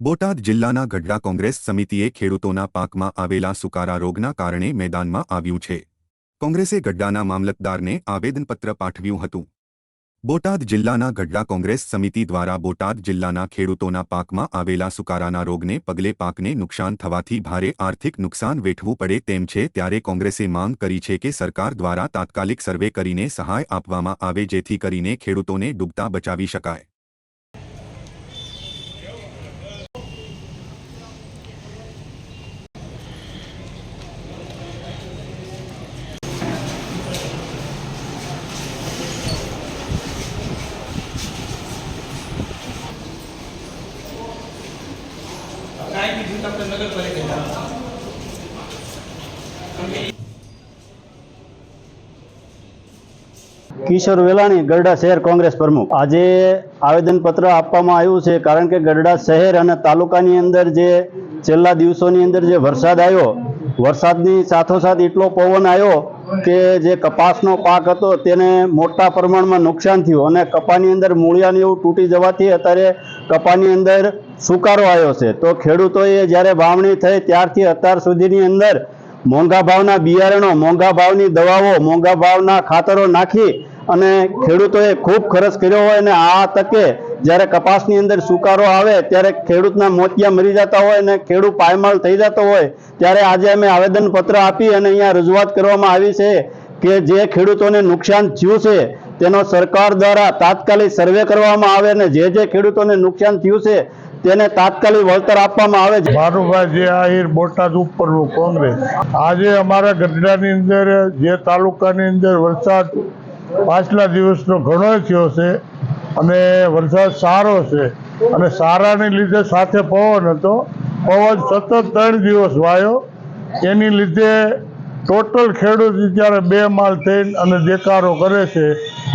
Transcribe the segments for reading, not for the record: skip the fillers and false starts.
બોટાદ જિલ્લાના ગઢડા કોંગ્રેસ સમિતિએ ખેડૂતોના પાકમાં આવેલા સુકારા રોગના કારણે મેદાનમાં આવ્યું છે। કોંગ્રેસે ગઢડાના મામલતદારને આવેદનપત્ર પાઠવ્યું હતું। બોટાદ જિલ્લાના ગઢડા કોંગ્રેસ સમિતિ દ્વારા બોટાદ જિલ્લાના ખેડૂતોના પાકમાં આવેલા સુકારાના રોગને પગલે પાકને નુકસાન થવાથી ભારે આર્થિક નુકસાન વેઠવું પડે તેમ છે, ત્યારે કોંગ્રેસે માંગ કરી છે કે સરકાર દ્વારા તાત્કાલિક સર્વે કરીને સહાય આપવામાં આવે, જેથી કરીને ખેડૂતોને ડૂબતા બચાવી શકાય। કિશોર વેલાણી, ગઢડા શહેર કોંગ્રેસ પ્રમુખ। આજે આવેદનપત્ર આપવામાં આવ્યું છે કારણ કે ગઢડા શહેર અને તાલુકાની અંદર જે છેલ્લા દિવસોની અંદર જે વરસાદ આવ્યો, વરસાદની સાથોસાથ એટલો પવન આવ્યો કે જે કપાસનો પાક હતો તેને મોટા પ્રમાણમાં નુકસાન થયું અને કપાની અંદર મૂળિયાને એવું તૂટી જવાથી અત્યારે કપાની અંદર સુકારો આવ્યો છે। તો ખેડૂતોએ જ્યારે વાવણી થઈ ત્યારથી અત્યાર સુધીની અંદર મોંઘા ભાવના બિયારણો, મોંઘા ભાવની દવાઓ, મોંઘા ભાવના ખાતરો નાખી અને ખેડૂતોએ ખૂબ ખર્ચ કર્યો હોય અને આ તકે જ્યારે કપાસની અંદર સુકારો આવે ત્યારે ખેડૂતના મોતિયા મરી જતા હોય અને ખેડૂત પાયમાલ થઈ જતો હોય, ત્યારે આજે અમે આવેદનપત્ર આપી અને અહીંયા રજૂઆત કરવામાં આવી છે કે જે ખેડૂતોને નુકસાન થયું છે તેનો સરકાર દ્વારા તાત્કાલિક સર્વે કરવામાં આવે અને જે ખેડૂતોને નુકસાન થયું છે તેને તાત્કાલિક વળતર આપવામાં આવે। ભાનુભાઈ જે આહિર, બોટાદ ઉપરનું કોંગ્રેસ। આજે અમારા ગઢડાની અંદર જે તાલુકાની અંદર વરસાદ પાછલા દિવસનો ઘણો થયો છે અને વરસાદ સારો છે અને સારાને લીધે સાથે પવન હતો। પવન સતત 3 દિવસ વાયો, એની લીધે ટોટલ ખેડૂત અત્યારે બેમાલ થઈને અને દેકારો કરે છે।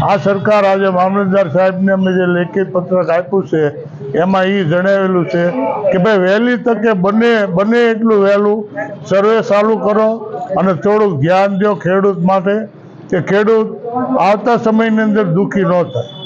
આ સરકાર આજે મામલતદાર સાહેબને અમે જે લેખિત પત્રક આપ્યું છે એમાં એ જણાવેલું છે કે ભાઈ વહેલી તકે બને એટલું વહેલું સર્વે ચાલુ કરો અને થોડુંક ધ્યાન દો ખેડૂત માટે, કે ખેડૂત આવતા સમયની અંદર દુઃખી ન થાય।